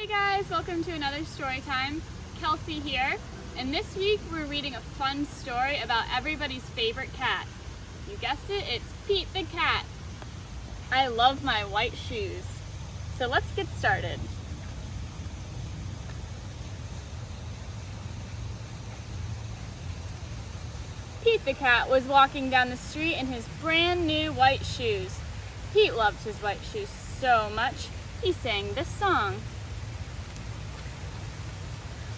Hey guys, welcome to another story time. Kelsey here, and this week we're reading a fun story about everybody's favorite cat. You guessed it, it's Pete the cat. I love my white shoes. So let's get started. Pete the cat was walking down the street in his brand new white shoes. Pete loved his white shoes so much, he sang this song.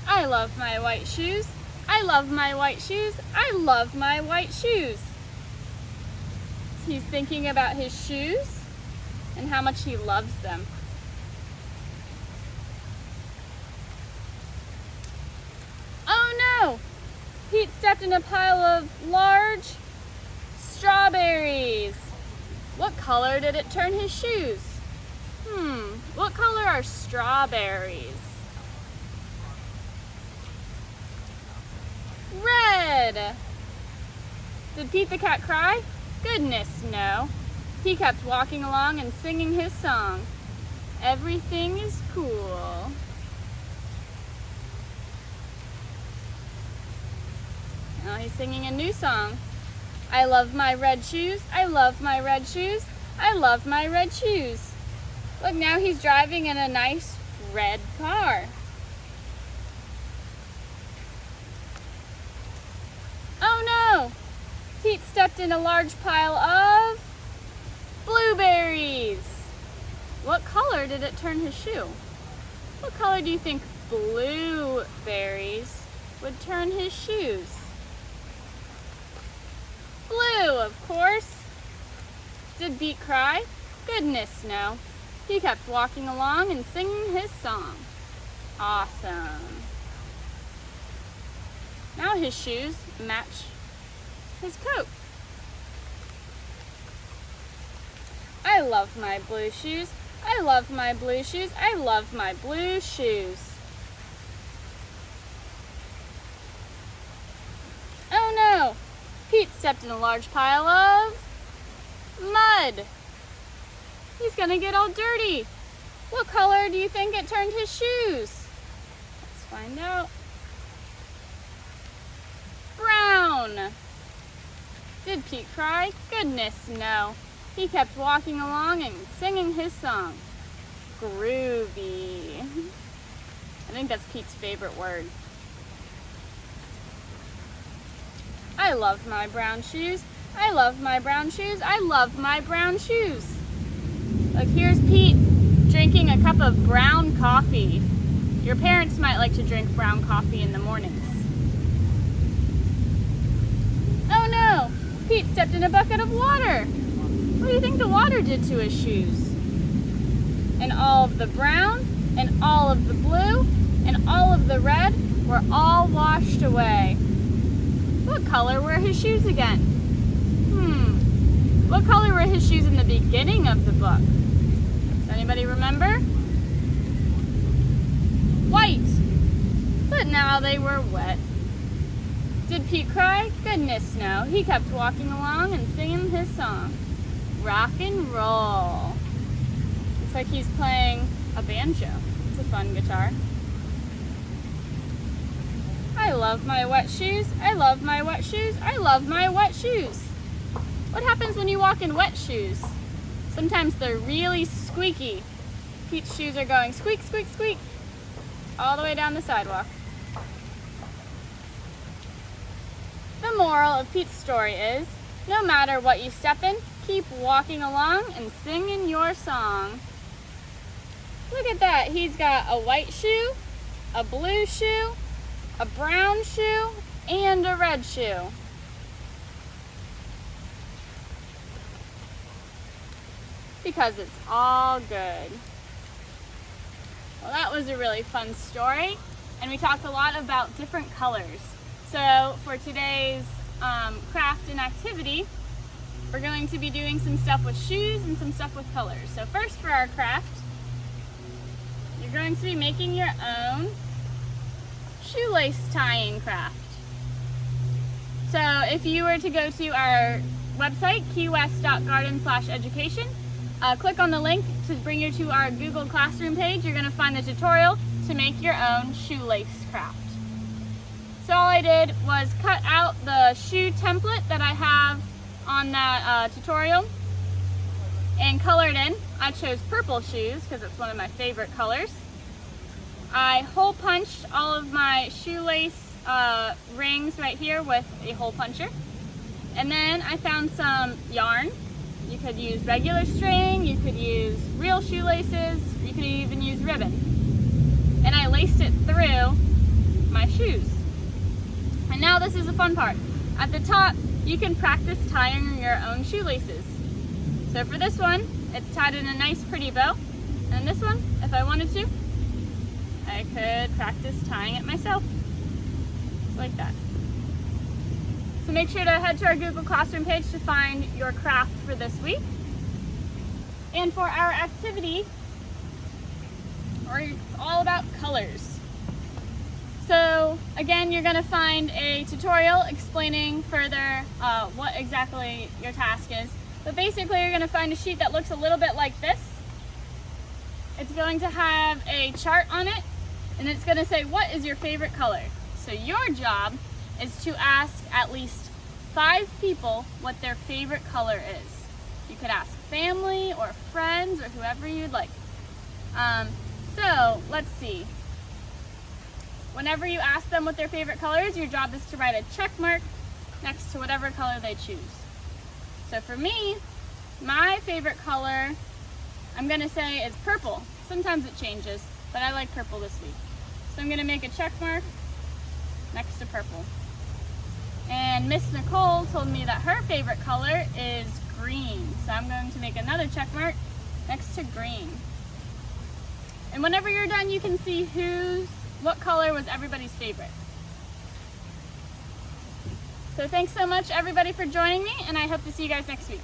I love my white shoes. I love my white shoes. I love my white shoes. He's thinking about his shoes and how much he loves them. Oh no! Pete stepped in a pile of large strawberries. What color did it turn his shoes? What color are strawberries? Red! Did Pete the cat cry? Goodness, no. He kept walking along and singing his song. Everything is cool. Now he's singing a new song. I love my red shoes. I love my red shoes. I love my red shoes. Look, now he's driving in a nice red car. Oh no! Pete stepped in a large pile of blueberries. What color did it turn his shoe? What color do you think blueberries would turn his shoes? Blue, of course. Did Pete cry? Goodness, no. He kept walking along and singing his song. Awesome. Now his shoes match his coat. I love my blue shoes. I love my blue shoes. I love my blue shoes. Oh no! Pete stepped in a large pile of mud. He's gonna get all dirty. What color do you think it turned his shoes? Let's find out. Brown. Did Pete cry? Goodness, no. He kept walking along and singing his song. Groovy. I think that's Pete's favorite word. I love my brown shoes. I love my brown shoes. I love my brown shoes. Look, here's Pete drinking a cup of brown coffee. Your parents might like to drink brown coffee in the mornings. Oh no! Pete stepped in a bucket of water. What do you think the water did to his shoes? And all of the brown, and all of the blue, and all of the red were all washed away. What color were his shoes again? What color were his shoes in the beginning of the book? Does anybody remember? White. But now they were wet. Did Pete cry? Goodness, no. He kept walking along and singing his song. Rock and roll. Looks like he's playing a banjo. It's a fun guitar. I love my wet shoes. I love my wet shoes. I love my wet shoes. What happens when you walk in wet shoes? Sometimes they're really squeaky. Pete's shoes are going squeak, squeak, squeak all the way down the sidewalk. The moral of Pete's story is, no matter what you step in, keep walking along and singing your song. Look at that. He's got a white shoe, a blue shoe, a brown shoe, and a red shoe. Because it's all good. Well, that was a really fun story, and we talked a lot about different colors. So for today's craft and activity, we're going to be doing some stuff with shoes and some stuff with colors. So first, for our craft, you're going to be making your own shoelace tying craft. So if you were to go to our website, Keywest.garden/education, click on the link to bring you to our Google Classroom page. You're going to find the tutorial to make your own shoelace craft. So all I did was cut out the shoe template that I have on that tutorial and colored in. I chose purple shoes because it's one of my favorite colors. I hole punched all of my shoelace rings right here with a hole puncher. And then I found some yarn. You could use regular string, you could use real shoelaces, you could even use ribbon. And I laced it through my shoes. And now this is the fun part. At the top, you can practice tying your own shoelaces. So for this one, it's tied in a nice pretty bow. And this one, if I wanted to, I could practice tying it myself. Just like that. So make sure to head to our Google Classroom page to find your craft for this week. And for our activity, it's all about colors. So again, you're going to find a tutorial explaining further what exactly your task is. But basically, you're going to find a sheet that looks a little bit like this. It's going to have a chart on it, and it's going to say, what is your favorite color? So your job is to ask at least 5 people what their favorite color is. You could ask family or friends or whoever you'd like. So let's see. Whenever you ask them what their favorite color is, your job is to write a check mark next to whatever color they choose. So for me, my favorite color, I'm going to say is purple. Sometimes it changes, but I like purple this week. So I'm going to make a check mark next to purple. And Miss Nicole told me that her favorite color is green. So I'm going to make another check mark next to green. And whenever you're done, you can see what color was everybody's favorite. So thanks so much everybody for joining me, and I hope to see you guys next week.